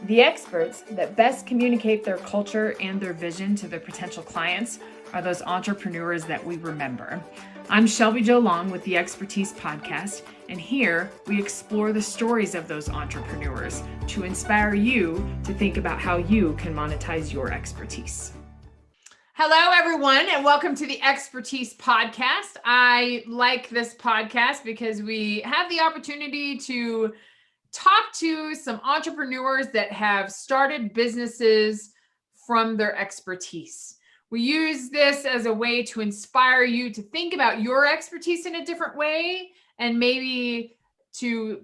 The experts that best communicate their culture and their vision to their potential clients are those entrepreneurs that we remember. I'm Shelby Jo Long with the Expertise Podcast, and here we explore the stories of those entrepreneurs to inspire you to think about how you can monetize your expertise. Hello, everyone, and welcome to the Expertise Podcast. I like this podcast because we have the opportunity to talk to some entrepreneurs that have started businesses from their expertise. We use this as a way to inspire you to think about your expertise in a different way and maybe to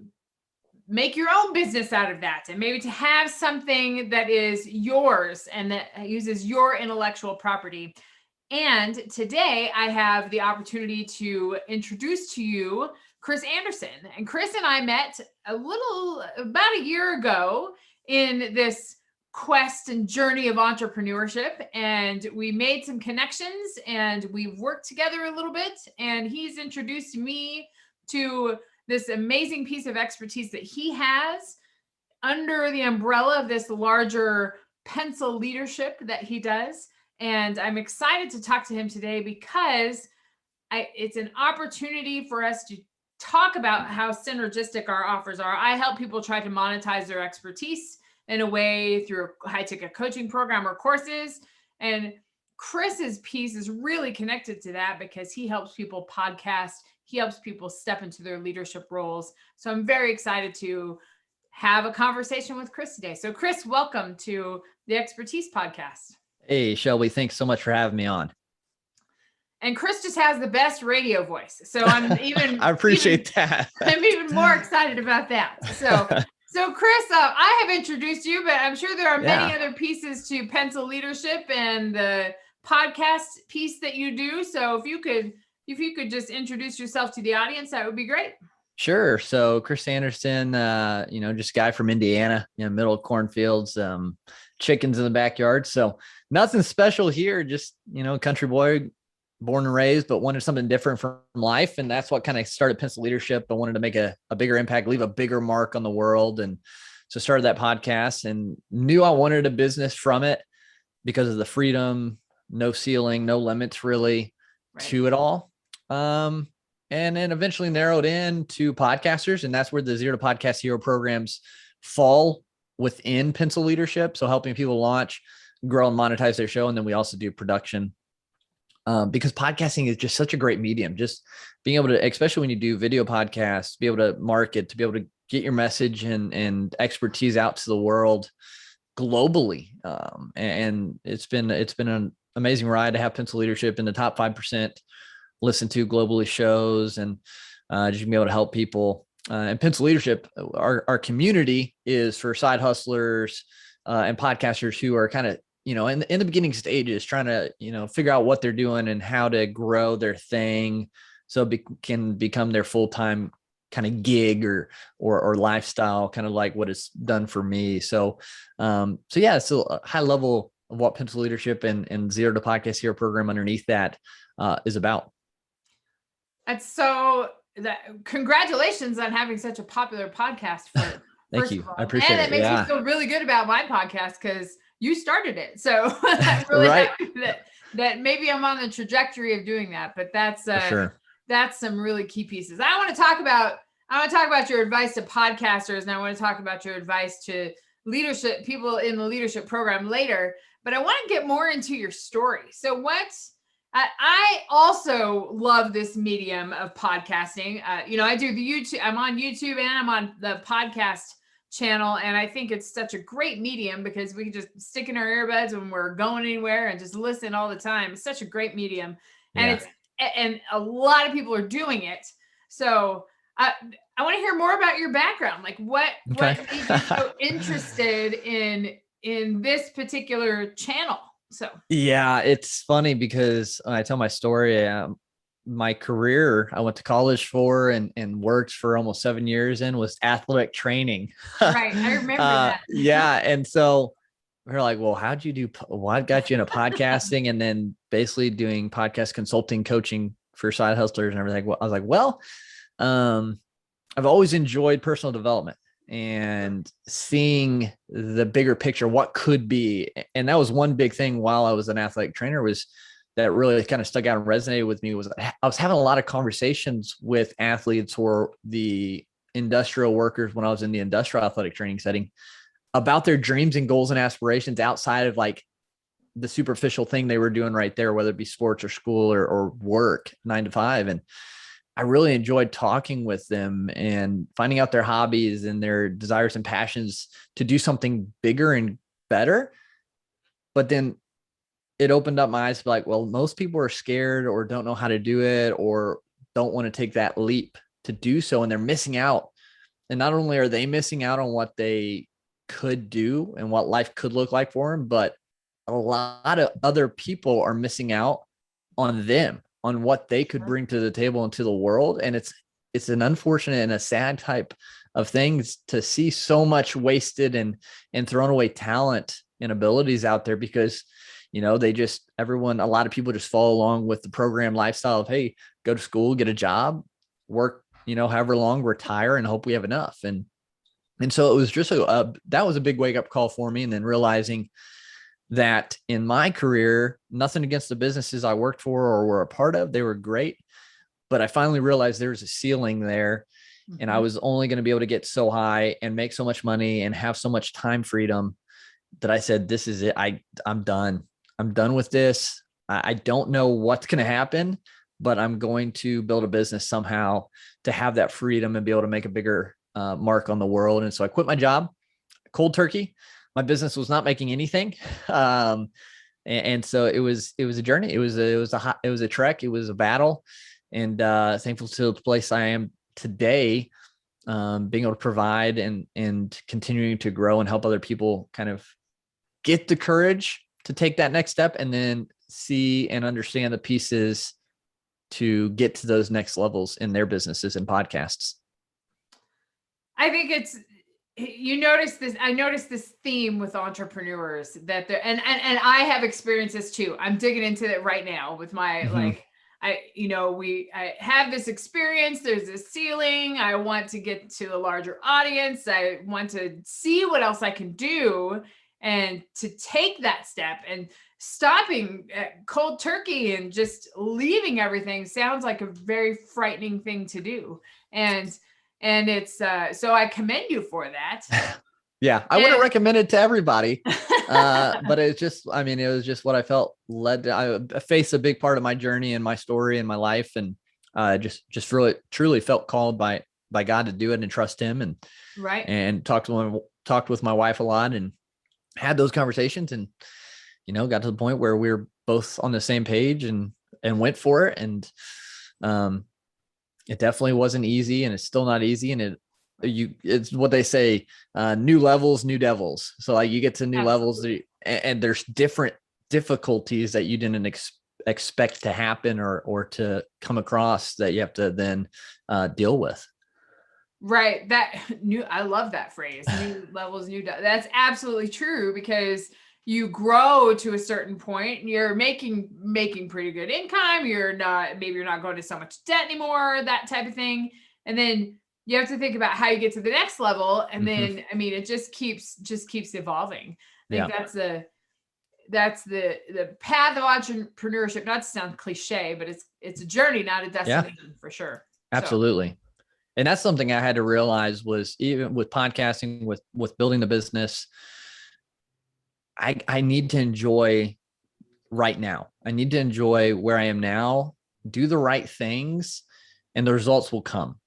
make your own business out of that, and maybe to have something that is yours and that uses your intellectual property. And today I have the opportunity to introduce to you Chris Anderson. And Chris and I met about a year ago in this quest and journey of entrepreneurship. And we made some connections and we've worked together a little bit. And he's introduced me to this amazing piece of expertise that he has under the umbrella of this larger pencil leadership that he does. And I'm excited to talk to him today because it's an opportunity for us to talk about how synergistic our offers are. I help people try to monetize their expertise in a way through a high-ticket coaching program or courses. And Chris's piece is really connected to that because he helps people podcast. He helps people step into their leadership roles. So I'm very excited to have a conversation with Chris today. So Chris, welcome to the Expertise Podcast. Hey, Shelby, thanks so much for having me on. And Chris just has the best radio voice. So I'm even I appreciate that. I'm even more excited about that. So Chris, I have introduced you, but I'm sure there are many other pieces to pencil leadership and the podcast piece that you do. So if you could just introduce yourself to the audience, that would be great. Sure. So Chris Anderson, just guy from Indiana, middle of cornfields, chickens in the backyard. So nothing special here, just, country boy, born and raised, but wanted something different from life. And that's what kind of started Pencil Leadership. I wanted to make a bigger impact, leave a bigger mark on the world. And so started that podcast and knew I wanted a business from it because of the freedom, no ceiling, no limits really to it all. And then eventually narrowed in to podcasters. And that's where the Zero to Podcast Hero programs fall within Pencil Leadership. So helping people launch, grow, and monetize their show. And then we also do production. Because podcasting is just such a great medium, just being able to, especially when you do video podcasts, be able to market, to be able to get your message and expertise out to the world globally. And it's been an amazing ride to have Pencil Leadership in the top 5% listened to globally shows, and just be able to help people. And Pencil Leadership, our community is for side hustlers and podcasters who are kind of, in the beginning stages, trying to, figure out what they're doing and how to grow their thing so it can become their full-time kind of gig or lifestyle, kind of like what it's done for me. So it's a high level of what Pencil Leadership and Zero to Podcast Hero program underneath that is about. Congratulations on having such a popular podcast. Thank you. I appreciate it. And it makes me feel really good about my podcast because you started it. So I'm really happy that maybe I'm on the trajectory of doing that, but that's some really key pieces. I want to talk about your advice to podcasters, and I want to talk about your advice to leadership people in the leadership program later, but I want to get more into your story. So I also love this medium of podcasting. I do the YouTube, I'm on YouTube and I'm on the podcast channel. And I think it's such a great medium because we can just stick in our earbuds when we're going anywhere and just listen all the time. It's such a great medium. And and a lot of people are doing it. So I want to hear more about your background. Like what made you so interested in this particular channel? So yeah, it's funny because when I tell my story, my career I went to college for and worked for almost 7 years in was athletic training. Right. I remember that. Yeah. And so we're like, well, what got you into podcasting? And then basically doing podcast consulting, coaching for side hustlers and everything. I was like, well, I've always enjoyed personal development. and seeing the bigger picture, what could be. And that was one big thing while I was an athletic trainer, was that really kind of stuck out and resonated with me, was I was having a lot of conversations with athletes or the industrial workers when I was in the industrial athletic training setting about their dreams and goals and aspirations outside of like the superficial thing they were doing right there, whether it be sports or school or work 9 to 5. And I really enjoyed talking with them and finding out their hobbies and their desires and passions to do something bigger and better. But then it opened up my eyes to be like, well, most people are scared or don't know how to do it or don't want to take that leap to do so. And they're missing out. And not only are they missing out on what they could do and what life could look like for them, but a lot of other people are missing out on them, on what they could bring to the table and to the world. And it's an unfortunate and a sad type of things to see so much wasted and thrown away talent and abilities out there, because, you know, a lot of people just follow along with the program lifestyle of, hey, go to school, get a job, work, you know, however long, retire, and hope we have enough. And so it was just that was a big wake up call for me. And then realizing that in my career, nothing against the businesses I worked for or were a part of, they were great, but I finally realized there was a ceiling there, and I was only going to be able to get so high and make so much money and have so much time freedom that I said, this is it. I'm done. I'm done with this. I don't know what's going to happen, but I'm going to build a business somehow to have that freedom and be able to make a bigger mark on the world. And so I quit my job, cold turkey. My business was not making anything. And so it was a journey. It was a trek. It was a battle, and thankful to the place I am today, being able to provide and continuing to grow and help other people kind of get the courage to take that next step, and then see and understand the pieces to get to those next levels in their businesses and podcasts. I think you notice this. I noticed this theme with entrepreneurs that and I have experienced this too. I'm digging into it right now with my I have this experience. There's this ceiling. I want to get to a larger audience. I want to see what else I can do, and to take that step, and stopping at cold turkey and just leaving everything sounds like a very frightening thing to do. And it's so I commend you for that. Yeah, I wouldn't recommend it to everybody, but it was just what I felt led to. I faced a big part of my journey and my story and my life, and just really truly felt called by God to do it and trust Him, and and talked with my wife a lot and had those conversations, and got to the point where we were both on the same page and went for it. And it definitely wasn't easy, and it's still not easy. And it's what they say, new levels, new devils. So like you get to new levels, and there's different difficulties that you didn't expect to happen or to come across that you have to then deal with. Right. I love that phrase, new levels, that's absolutely true, because you grow to a certain point and you're making pretty good income. Maybe you're not going to so much debt anymore, that type of thing. And then you have to think about how you get to the next level. And then, it just keeps evolving. I think that's the path of entrepreneurship, not to sound cliche, but it's a journey, not a destination, for sure. Absolutely. So. And that's something I had to realize was, even with podcasting, with building the business, I need to enjoy right now. I need to enjoy where I am now, do the right things, and the results will come.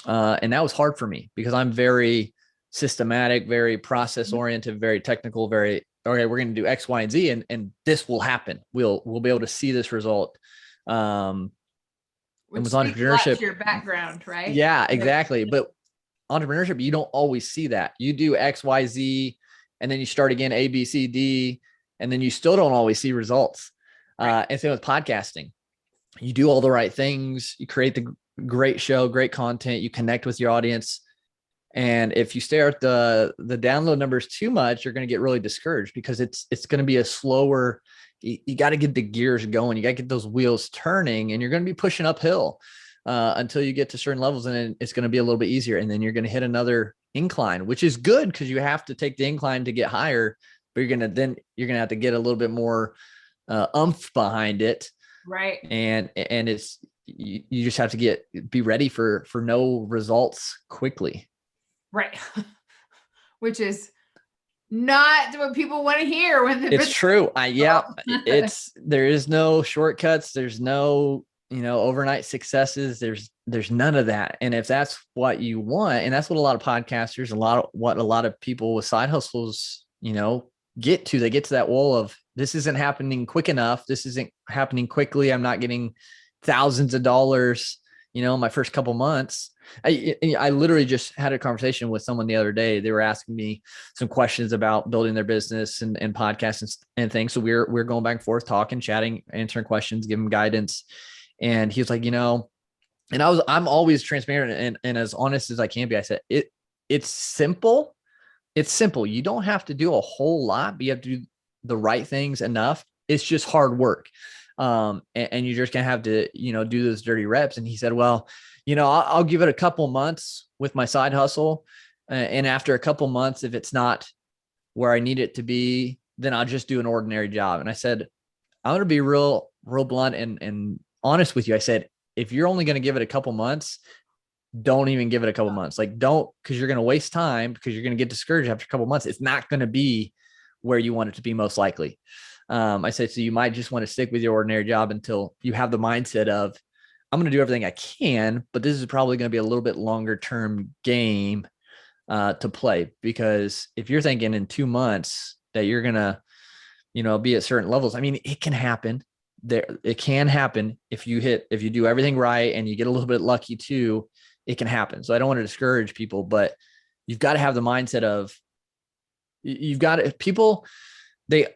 And that was hard for me because I'm very systematic, very process oriented, very technical, okay, we're going to do X, Y, and Z, and this will happen. We'll be able to see this result. Which was entrepreneurship, your background, right? Yeah, exactly. But entrepreneurship, you don't always see that. You do X, Y, Z, and then you start again, A, B, C, D, and then you still don't always see results. And same with podcasting. You do all the right things. You create the great show, great content. You connect with your audience. And if you stare at the download numbers too much, you're going to get really discouraged, because it's going to be a slower, you got to get the gears going. You got to get those wheels turning, and you're going to be pushing uphill until you get to certain levels, and then it's going to be a little bit easier. And then you're going to hit another incline, which is good because you have to take the incline to get higher, but you're going to have to get a little bit more oomph behind it. Right. And it's, you just have to be ready for no results quickly. Right. Which is not what people want to hear when it's true. There is no shortcuts. There's no, overnight successes. There's none of that. And if that's what you want, and that's what a lot of podcasters, what a lot of people with side hustles, they get to that wall of, this isn't happening quick enough. This isn't happening quickly. I'm not getting thousands of dollars, my first couple months. I literally just had a conversation with someone the other day. They were asking me some questions about building their business and podcasts and things. So we're going back and forth, talking, chatting, answering questions, giving guidance. And he was like, and I'm always transparent and as honest as I can be. I said, it's simple. It's simple. You don't have to do a whole lot, but you have to do the right things enough. It's just hard work. And you're just going to have to, do those dirty reps. And he said, well, I'll give it a couple months with my side hustle. And after a couple months, if it's not where I need it to be, then I'll just do an ordinary job. And I said, I'm going to be real blunt and honest with you. I said, if you're only going to give it a couple months, don't even give it a couple months. Like don't, because you're going to waste time, because you're going to get discouraged after a couple months. It's not going to be where you want it to be most likely. I said, so you might just want to stick with your ordinary job until you have the mindset of, I'm going to do everything I can, but this is probably going to be a little bit longer term game to play. Because if you're thinking in 2 months that you're going to, be at certain levels, I mean, it can happen. It can happen if you do everything right and you get a little bit lucky too, it can happen. So I don't want to discourage people, but you've got to have the mindset of, people, they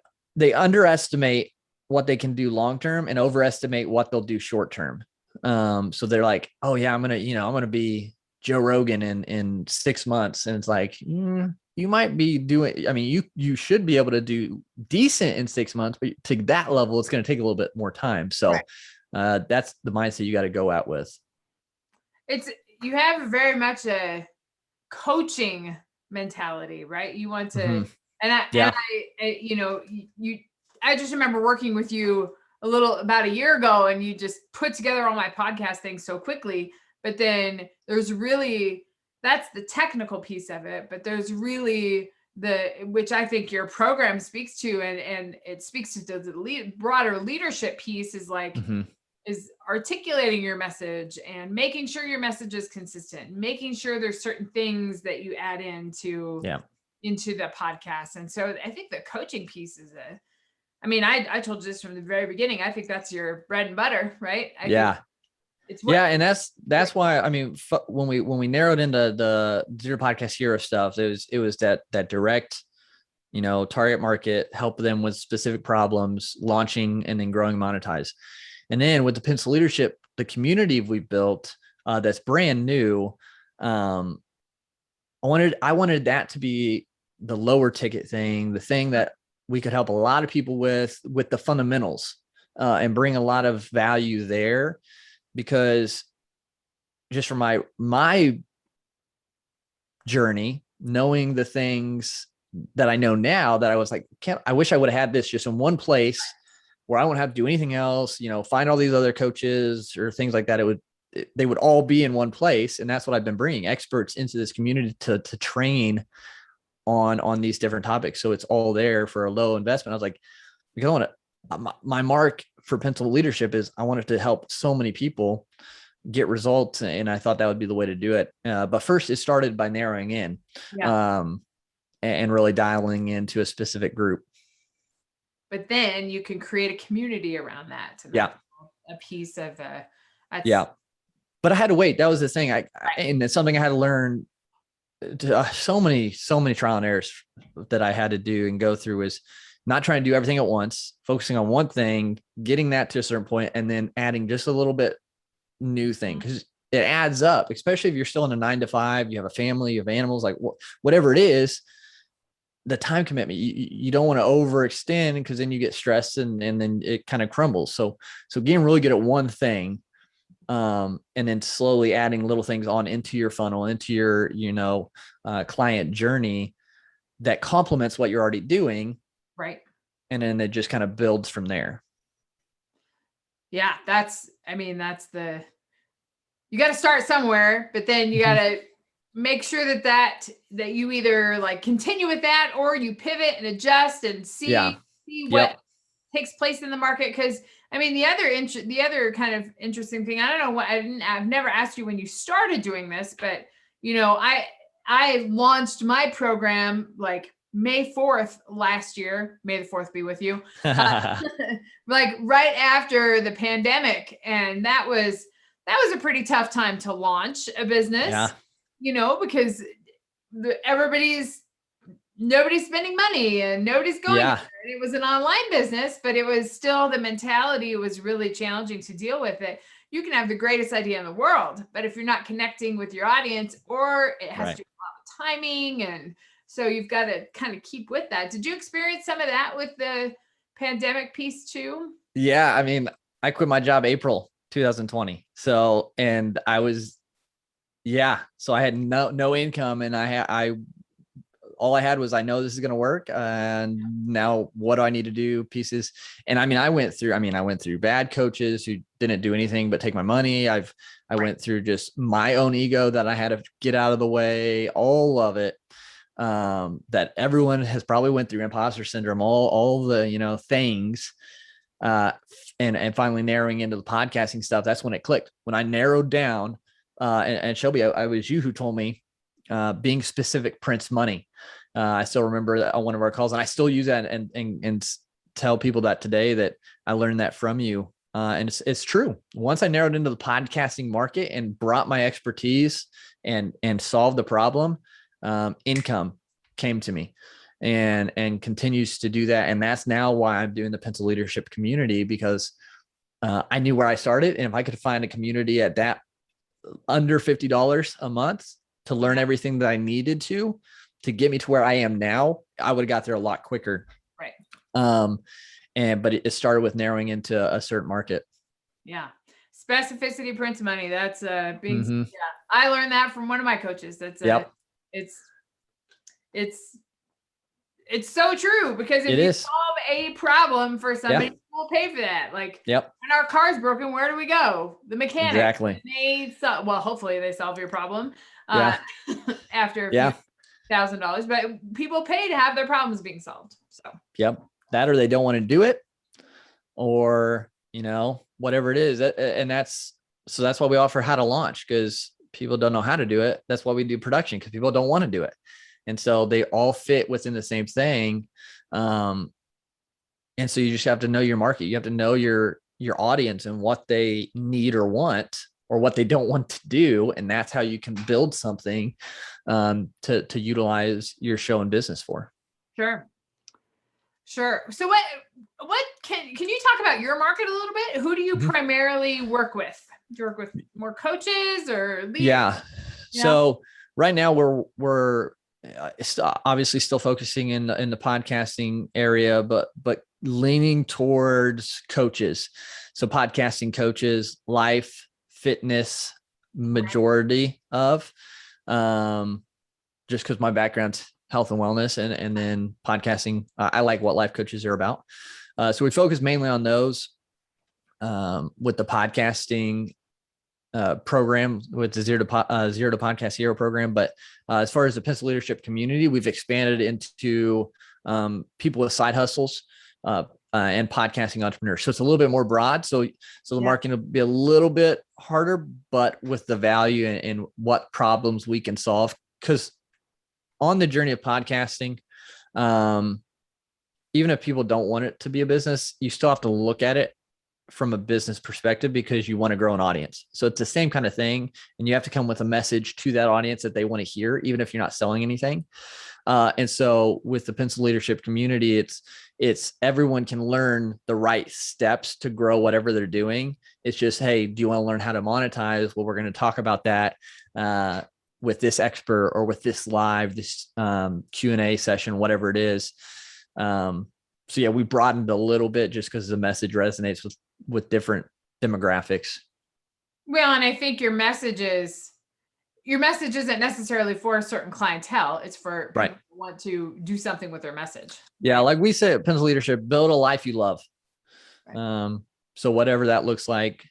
underestimate what they can do long-term and overestimate what they'll do short-term. So they're like, oh yeah, I'm going to be Joe Rogan in 6 months. And it's like, you might be doing, I mean, you should be able to do decent in 6 months, but to that level, it's going to take a little bit more time. So that's the mindset you got to go out with. You have very much a coaching mentality, right? You want to, I just remember working with you about a year ago, and you just put together all my podcast things so quickly. But then that's the technical piece of it, but there's really which I think your program speaks to, and it speaks to the broader leadership piece is like, is articulating your message and making sure your message is consistent, making sure there's certain things that you add into the podcast. And so I think the coaching piece is I told you this from the very beginning. I think that's your bread and butter, right? And that's why, I mean, when we narrowed into the Zero Podcast Hero stuff, it was that direct, target market, help them with specific problems, launching and then growing, monetize. And then with the Pencil Leadership, the community we've built, that's brand new. I wanted that to be the lower ticket thing, the thing that we could help a lot of people with the fundamentals, and bring a lot of value there. Because just from my journey, knowing the things that I know now, that I was like, I wish I would have had this just in one place where I wouldn't have to do anything else, find all these other coaches or things like that. They would all be in one place. And that's what I've been bringing experts into this community to train on these different topics. So it's all there for a low investment. I was like, because my mark for Pencil Leadership is I wanted to help so many people get results. And I thought that would be the way to do it. But first it started by narrowing in, and really dialing into a specific group. But then you can create a community around that. A piece of But I had to wait. That was the thing. And it's something I had to learn. So many trial and errors that I had to do and go through is not trying to do everything at once, focusing on one thing, getting that to a certain point, and then adding just a little bit new thing. Because it adds up, especially if you're still in a 9-to-5, you have a family, you have animals, like whatever it is, the time commitment, you don't want to overextend, because then you get stressed and then it kind of crumbles. So getting really good at one thing, And then slowly adding little things on into your funnel, into your, client journey that complements what you're already doing. Right. And then it just kind of builds from there. Yeah. You got to start somewhere, but then you got to make sure that you either like continue with that or you pivot and adjust and see what takes place in the market. Cause I mean, the other kind of interesting thing, I don't know what, I've never asked you when you started doing this, but I launched my program like May 4th last year. May the 4th be with you. Like right after the pandemic. And that was a pretty tough time to launch a business, because nobody's spending money and nobody's going there. And it was an online business, but it was still, the mentality was really challenging to deal with it. You can have the greatest idea in the world, but if you're not connecting with your audience, or it has to do with timing. And so you've got to kind of keep with that. Did you experience some of that with the pandemic piece too? Yeah. I mean, I quit my job April 2020. So I had no income, and all I had was, I know this is going to work. And now what do I need to do? Pieces. And I mean, I went through bad coaches who didn't do anything but take my money. I went through just my own ego that I had to get out of the way, all of it, that everyone has probably went through, imposter syndrome, all the, things, and finally narrowing into the podcasting stuff. That's when it clicked. When I narrowed down, and Shelby, I was you who told me, being specific prints money. I still remember that on one of our calls, and I still use that and tell people that today, that I learned that from you. And it's true. Once I narrowed into the podcasting market and brought my expertise and solved the problem, income came to me and continues to do that. And that's now why I'm doing the Pencil Leadership Community, because I knew where I started. And if I could find a community at that under $50 a month to learn everything that I needed to get me to where I am now, I would have got there a lot quicker. Right. But it started with narrowing into a certain market. Yeah. Specificity prints money. That's I learned that from one of my coaches. That's it's so true, because if you solve a problem for somebody, will pay for that. Like, when our car's broken, where do we go? The mechanic. Exactly. Hopefully they solve your problem after $1,000, but people pay to have their problems being solved. So that, or they don't want to do it, or whatever it is. And that's why we offer how to launch, because people don't know how to do it. That's why we do production, because people don't want to do it. And so they all fit within the same thing. And so you just have to know your market. You have to know your audience and what they need or want, or what they don't want to do. And that's how you can build something to utilize your show and business for. Sure. So what can you talk about your market a little bit? Who do you primarily work with? Do you work with more coaches or leaders? Yeah. So right now we're obviously still focusing in the podcasting area, but leaning towards coaches. So podcasting coaches, life, fitness, majority of, just because my background's health and wellness, and then podcasting, I like what life coaches are about. So we focus mainly on those, with the podcasting program, with the Zero to Podcast Hero program. But as far as the Pencil Leadership Community, we've expanded into people with side hustles and podcasting entrepreneurs. So it's a little bit more broad. So the marketing will be a little bit harder, but with the value and what problems we can solve. Because on the journey of podcasting, even if people don't want it to be a business, you still have to look at it from a business perspective, because you want to grow an audience. So it's the same kind of thing. And you have to come with a message to that audience that they want to hear, even if you're not selling anything. And so with the Pencil Leadership Community, it's everyone can learn the right steps to grow whatever they're doing. It's just, hey, do you want to learn how to monetize? Well, we're going to talk about that with this expert, or with this live, this Q&A session, whatever it is. So yeah, we broadened a little bit just because the message resonates with different demographics. Well, and I think your message isn't necessarily for a certain clientele. It's for Right. people who want to do something with their message. Yeah. Right? Like we say at Pencil Leadership, build a life you love. Right. So whatever that looks like,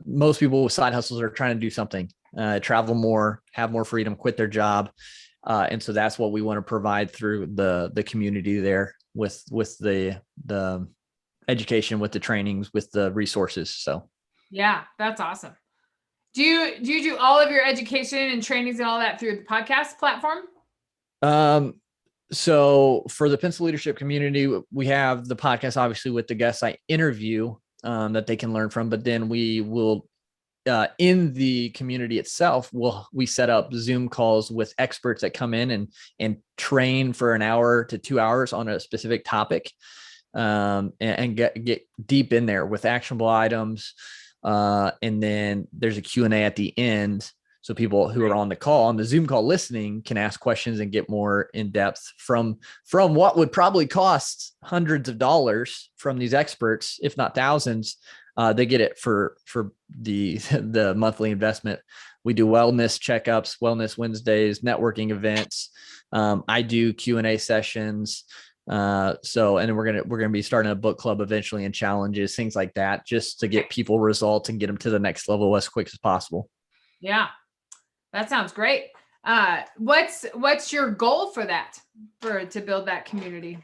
most people with side hustles are trying to do something, travel more, have more freedom, quit their job. And so that's what we want to provide through the community there with the education, with the trainings, with the resources. So Yeah, that's awesome. Do you do all of your education and trainings and all that through the podcast platform? So for the Pencil Leadership community, we have the podcast, obviously, with the guests I interview that they can learn from, but then we will in the community itself, we set up Zoom calls with experts that come in and train for an hour to 2 hours on a specific topic, and get deep in there with actionable items. And then there's a Q&A at the end. So people who are on the Zoom call listening can ask questions and get more in depth from what would probably cost hundreds of dollars from these experts, if not thousands. They get it for the monthly investment. We do wellness checkups, wellness Wednesdays, networking events. I do Q&A sessions. And then we're gonna be starting a book club eventually, and challenges, things like that, just to get people results and get them to the next level as quick as possible. Yeah, that sounds great. What's your goal for that, to build that community?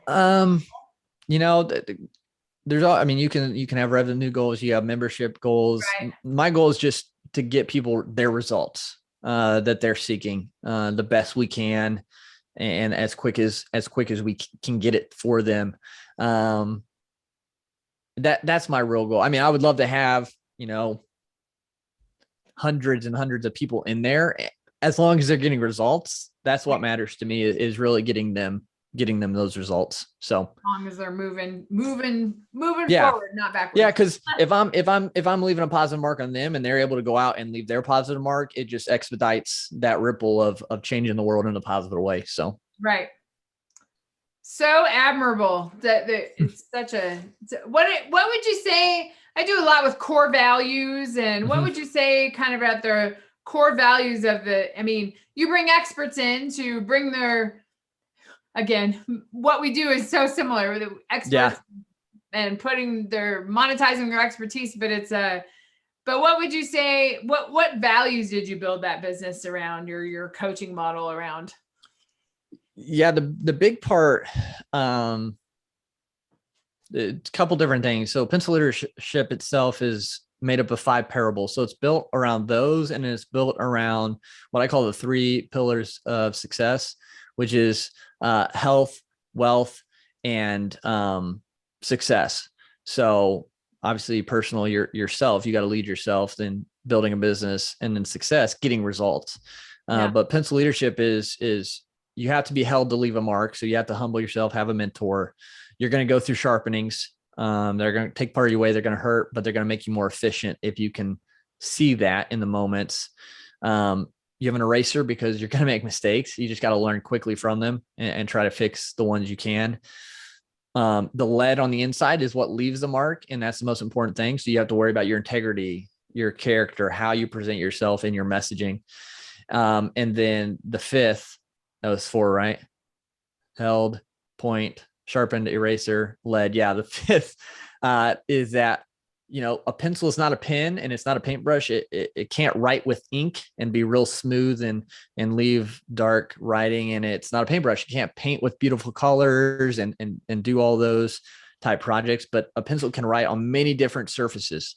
There's all, I mean, you can have revenue goals, you have membership goals. Right. My goal is just to get people their results that they're seeking, the best we can, and as quick as we can get it for them. That's my real goal. I mean, I would love to have, hundreds and hundreds of people in there, as long as they're getting results. That's what matters to me, is really getting them those results. So as long as they're moving yeah. forward, not backwards. Yeah, because if I'm leaving a positive mark on them and they're able to go out and leave their positive mark, it just expedites that ripple of changing the world in a positive way. So right. So admirable that it's such a what would you say? I do a lot with core values, and what would you say kind of about the core values of you bring experts in to bring their, again, what we do is so similar with the experts and monetizing their expertise, but but what would you say, what values did you build that business around, your coaching model around? Yeah, the big part, it's a couple different things. So Pencil Leadership itself is made up of 5 parables. So it's built around those, and it's built around what I call the 3 pillars of success, which is health, wealth, and success. So obviously personal, yourself, you got to lead yourself, then building a business, and then success, getting results. But Pencil Leadership is you have to be held to leave a mark. So you have to humble yourself, have a mentor. You're going to go through sharpenings. They're going to take part of your way. They're going to hurt, but they're going to make you more efficient if you can see that in the moments. You have an eraser because you're going to make mistakes. You just got to learn quickly from them and try to fix the ones you can. The lead on the inside is what leaves the mark, and that's the most important thing. So you have to worry about your integrity, your character, how you present yourself in your messaging. And then the 5th, that was 4, right? Held, point, sharpened, eraser, lead. Yeah, the 5th is that, a pencil is not a pen, and it's not a paintbrush. It can't write with ink and be real smooth and leave dark writing. And it's not a paintbrush. You can't paint with beautiful colors and do all those type projects, but a pencil can write on many different surfaces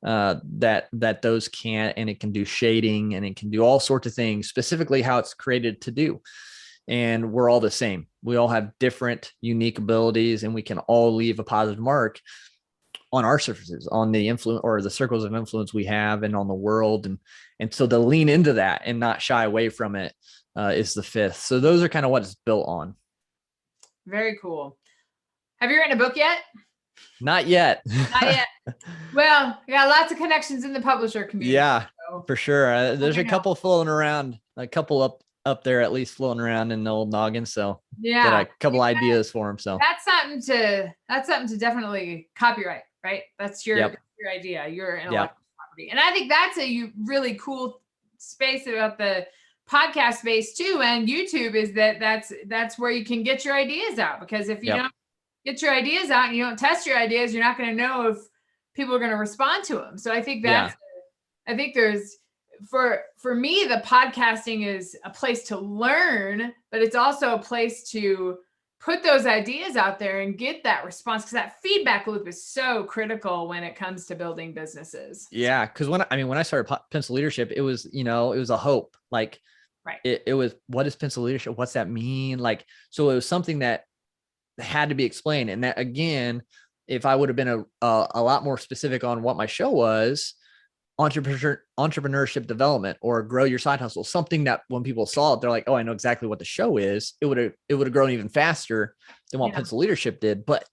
that those can't, and it can do shading, and it can do all sorts of things, specifically how it's created to do. And we're all the same. We all have different, unique abilities, and we can all leave a positive mark on our surfaces, on the influence or the circles of influence we have, and on the world. And so to lean into that and not shy away from it is the 5th. So those are kind of what it's built on. Very cool. Have you written a book yet? Not yet. Not yet. Well, yeah, lots of connections in the publisher community. Yeah, so for sure. There's a couple floating around, a couple up there at least floating around in the old noggin. So got a couple ideas for them. So that's something to definitely copyright, right? That's your idea, your intellectual And I think that's a really cool space about the podcast space too, and YouTube, is that's where you can get your ideas out, because if you don't get your ideas out and you don't test your ideas, you're not going to know if people are going to respond to them. So I think I think there's, for me, the podcasting is a place to learn, but it's also a place to put those ideas out there and get that response, because that feedback loop is so critical when it comes to building businesses. Yeah. Cause when I started Pencil Leadership, it was, it was a hope. Like it was, what is Pencil Leadership? What's that mean? Like, so it was something that had to be explained. And that, again, if I would have been a lot more specific on what my show was, entrepreneurship development or grow your side hustle, something that when people saw it, they're like, oh, I know exactly what the show is. It would have grown even faster than what Pencil Leadership did. But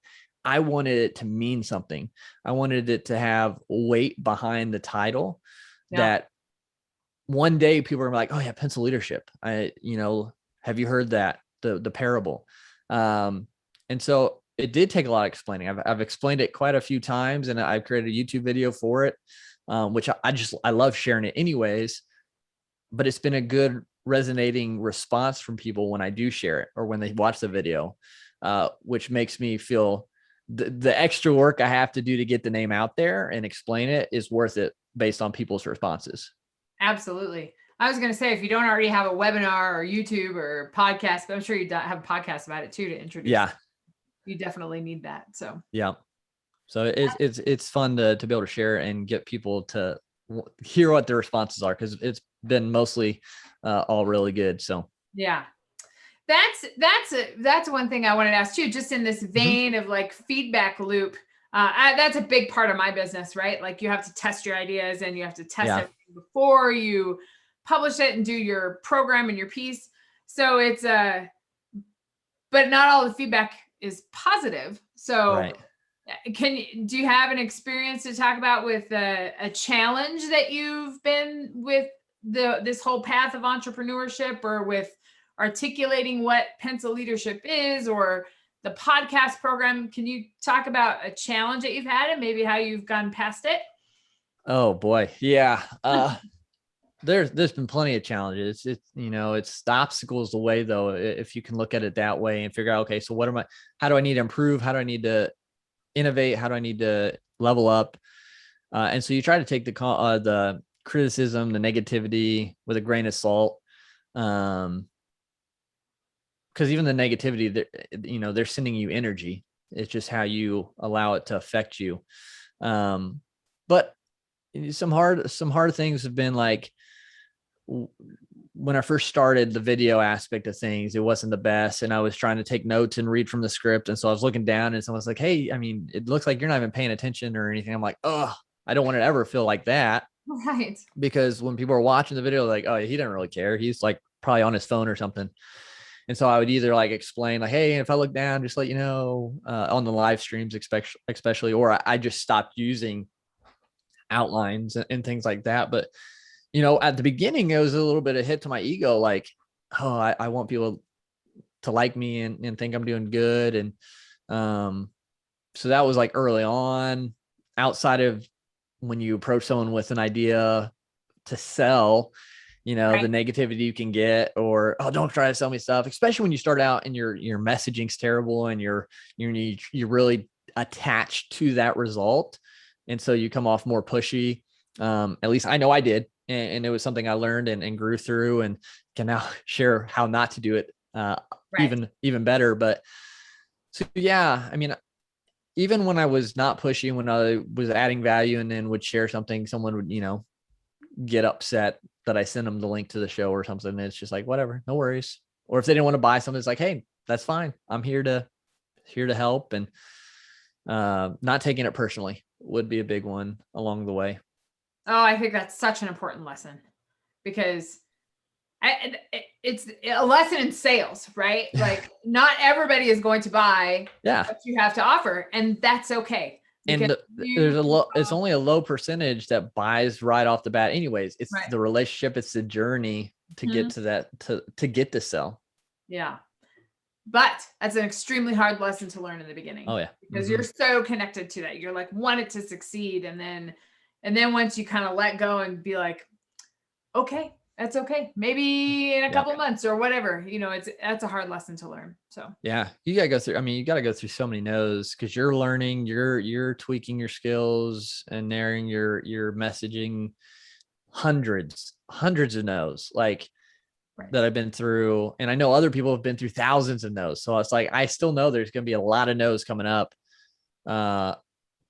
I wanted it to mean something. I wanted it to have weight behind the title, that one day people are like, oh yeah, Pencil Leadership. Have you heard that? The parable. And so it did take a lot of explaining. I've explained it quite a few times, and I've created a YouTube video for it. Which I love sharing it anyways, but it's been a good resonating response from people when I do share it or when they watch the video, which makes me feel the extra work I have to do to get the name out there and explain it is worth it based on people's responses. Absolutely. I was going to say, if you don't already have a webinar or YouTube or podcast, but I'm sure you have a podcast about it too to introduce. Yeah. You definitely need that. So So it's fun to be able to share and get people to hear what their responses are, because it's been mostly all really good. So that's one thing I wanted to ask too, just in this vein of like feedback loop. That's a big part of my business, right? Like you have to test your ideas and you have to test it before you publish it and do your program and your piece. So it's but not all the feedback is positive. So do you have an experience to talk about with a challenge that you've been with this whole path of entrepreneurship, or with articulating what Pencil Leadership is, or the podcast program? Can you talk about a challenge that you've had and maybe how you've gone past it? Oh boy. Yeah. There's been plenty of challenges. It's the obstacles the way, though, if you can look at it that way and figure out, okay, so how do I need to improve? How do I need to innovate? How do I need to level up? And so you try to take the criticism, the negativity with a grain of salt. Because even the negativity, they're sending you energy. It's just how you allow it to affect you. But some hard things have been like, when I first started the video aspect of things, it wasn't the best. And I was trying to take notes and read from the script. And so I was looking down and someone's like, hey, it looks like you're not even paying attention or anything. I'm like, oh, I don't want to ever feel like that. Right. Because when people are watching the video, like, oh, he doesn't really care. He's like probably on his phone or something. And so I would either like explain like, hey, if I look down, just let you know, on the live streams, especially, or I just stopped using outlines and things like that. But at the beginning, it was a little bit of hit to my ego. Like, oh, I want people to like me and think I'm doing good. And so that was like early on. Outside of when you approach someone with an idea to sell, the negativity you can get, or, oh, don't try to sell me stuff, especially when you start out and your messaging's terrible and you're really attached to that result. And so you come off more pushy. At least I know I did. And it was something I learned and grew through, and can now share how not to do it even better. But so, yeah, even when I was not pushy, when I was adding value and then would share something, someone would, get upset that I sent them the link to the show or something. And it's just like, whatever, no worries. Or if they didn't want to buy something, it's like, hey, that's fine. I'm here to help. And not taking it personally would be a big one along the way. Oh, I think that's such an important lesson, because it's a lesson in sales, right? Like not everybody is going to buy what you have to offer, and that's okay. And it's only a low percentage that buys right off the bat anyways. It's the relationship, it's the journey to get to that, to get to sell. Yeah. But that's an extremely hard lesson to learn in the beginning. Oh yeah. Because you're so connected to that. You're like, want it to succeed. And then And then once you kind of let go and be like, okay, that's okay. Maybe in a couple months or whatever, that's a hard lesson to learn. So yeah, you gotta go through. I mean, you gotta go through so many no's because you're learning, you're tweaking your skills and narrowing your messaging. Hundreds of no's like that I've been through, and I know other people have been through thousands of no's. So it's like I still know there's gonna be a lot of no's coming up.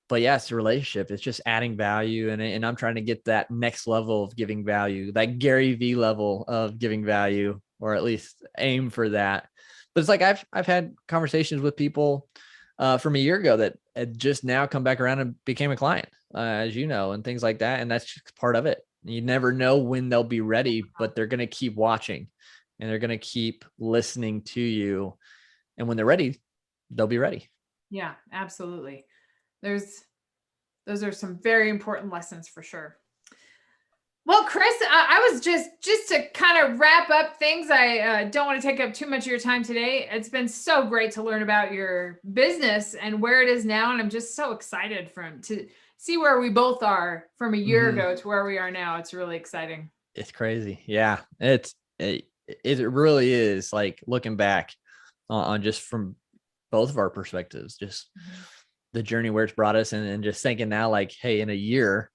But yeah, it's a relationship. It's just adding value, and I'm trying to get that next level of giving value, that Gary V level of giving value, or at least aim for that. But it's like I've had conversations with people from a year ago that had just now come back around and became a client, as you know, and things like that. And that's just part of it. You never know when they'll be ready, but they're going to keep watching and they're going to keep listening to you. And when they're ready, they'll be ready. Yeah, absolutely. Those are some very important lessons for sure. Well, Chris, I was just to kind of wrap up things. I don't want to take up too much of your time today. It's been so great to learn about your business and where it is now. And I'm just so excited to see where we both are from a year ago to where we are now. It's really exciting. It's crazy. Yeah, it really is, like looking back on just from both of our perspectives, just the journey where it's brought us, and just thinking now, like, hey, in a year,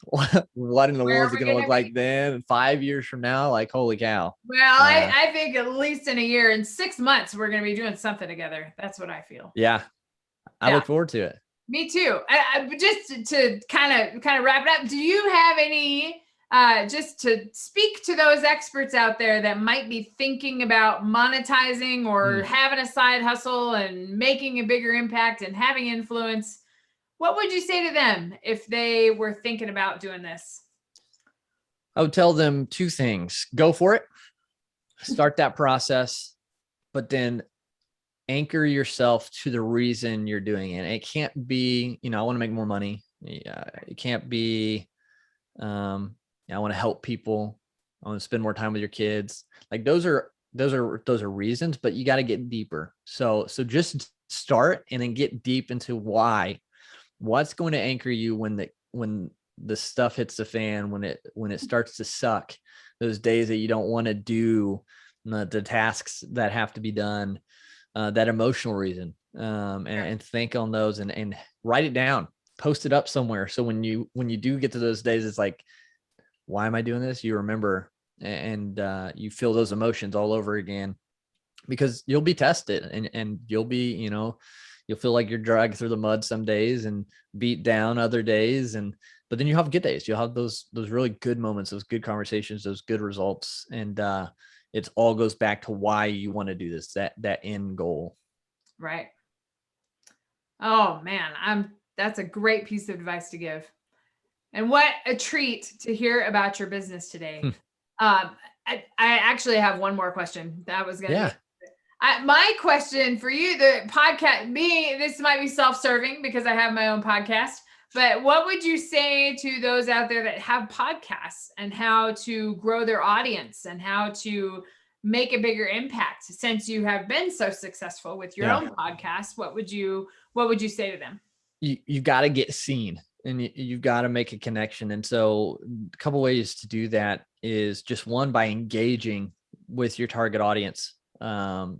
what in the world is it going to look like then? 5 years from now, like, holy cow. Well, I think at least in a year, in 6 months, we're going to be doing something together. That's what I feel. Yeah. I look forward to it. Me too. Just to kind of wrap it up, do you have any, just to speak to those experts out there that might be thinking about monetizing or having a side hustle and making a bigger impact and having influence? What would you say to them if they were thinking about doing this? I would tell them two things. Go for it. Start that process, but then anchor yourself to the reason you're doing it. It can't be, I want to make more money. It can't be, I want to help people. I want to spend more time with your kids. Like those are reasons, but you got to get deeper. So just start and then get deep into why. What's going to anchor you when the stuff hits the fan, when it starts to suck, those days that you don't want to do the tasks that have to be done, that emotional reason, and think on those and write it down, post it up somewhere. So when you do get to those days, it's like, why am I doing this? You remember, and you feel those emotions all over again, because you'll be tested and you'll be, you'll feel like you're dragged through the mud some days and beat down other days. But then you have good days. You'll have those really good moments, those good conversations, those good results. And it all goes back to why you want to do this, that end goal. Right. Oh man, that's a great piece of advice to give. And what a treat to hear about your business today. I actually have one more question. That was going to my question for you, the podcast, this might be self-serving because I have my own podcast, but what would you say to those out there that have podcasts and how to grow their audience and how to make a bigger impact? Since you have been so successful with your own podcast, what would you say to them? You've got to get seen and you've got to make a connection. And so a couple ways to do that is just one, by engaging with your target audience.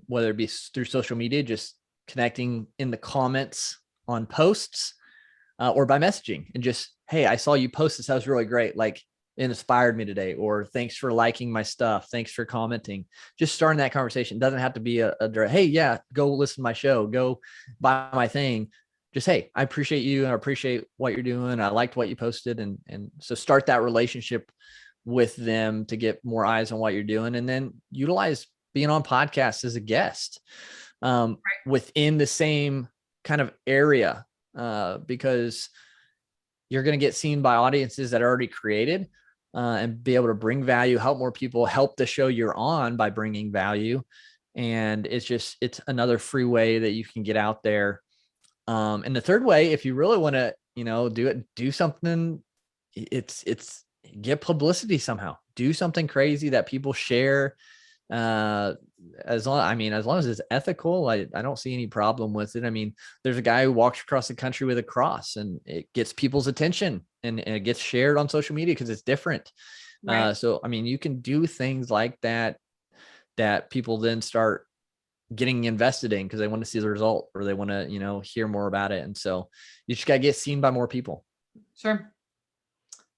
Whether it be through social media, just connecting in the comments on posts, or by messaging and just, hey, I saw you post this. That was really great. Like, it inspired me today, or thanks for liking my stuff. Thanks for commenting. Just starting that conversation. It doesn't have to be a direct, hey, yeah, go listen to my show, go buy my thing. Just, hey, I appreciate you and I appreciate what you're doing. I liked what you posted. And so start that relationship with them to get more eyes on what you're doing, and then utilize being on podcasts as a guest within the same kind of area, because you're going to get seen by audiences that are already created, and be able to bring value, help more people, help the show you're on by bringing value. And it's another free way that you can get out there. And the third way, if you really want to, do something, it's get publicity somehow, do something crazy that people share, as long as it's ethical, I don't see any problem with it. I mean, there's a guy who walks across the country with a cross, and it gets people's attention, and it gets shared on social media because it's different. Right. So, I mean, you can do things like that people then start getting invested in because they want to see the result, or they want to, hear more about it. And so you just got to get seen by more people. Sure.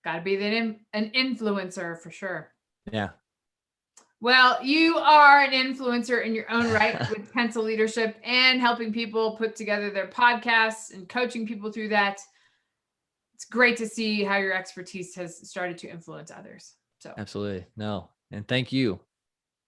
Got to be an influencer for sure. Yeah. Well, you are an influencer in your own right with Pencil Leadership and helping people put together their podcasts and coaching people through that. It's great to see how your expertise has started to influence others. So absolutely. No. And thank you.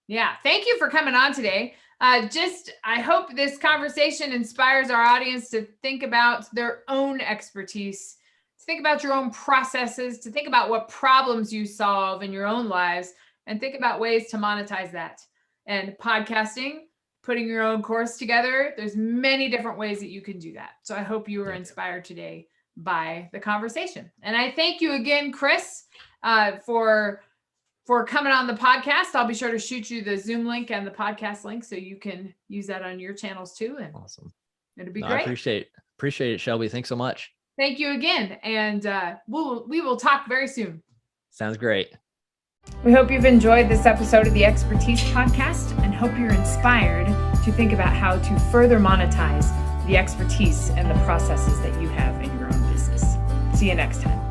Yeah. Thank you for coming on today. I hope this conversation inspires our audience to think about their own expertise, to think about your own processes, to think about what problems you solve in your own lives, and think about ways to monetize that. And podcasting, putting your own course together, there's many different ways that you can do that. So I hope you were inspired today by the conversation. And I thank you again, Chris, for coming on the podcast. I'll be sure to shoot you the Zoom link and the podcast link so you can use that on your channels too. And awesome. It'll be great. I appreciate it, Shelby. Thanks so much. Thank you again. And we will talk very soon. Sounds great. We hope you've enjoyed this episode of the Expertise Podcast and hope you're inspired to think about how to further monetize the expertise and the processes that you have in your own business. See you next time.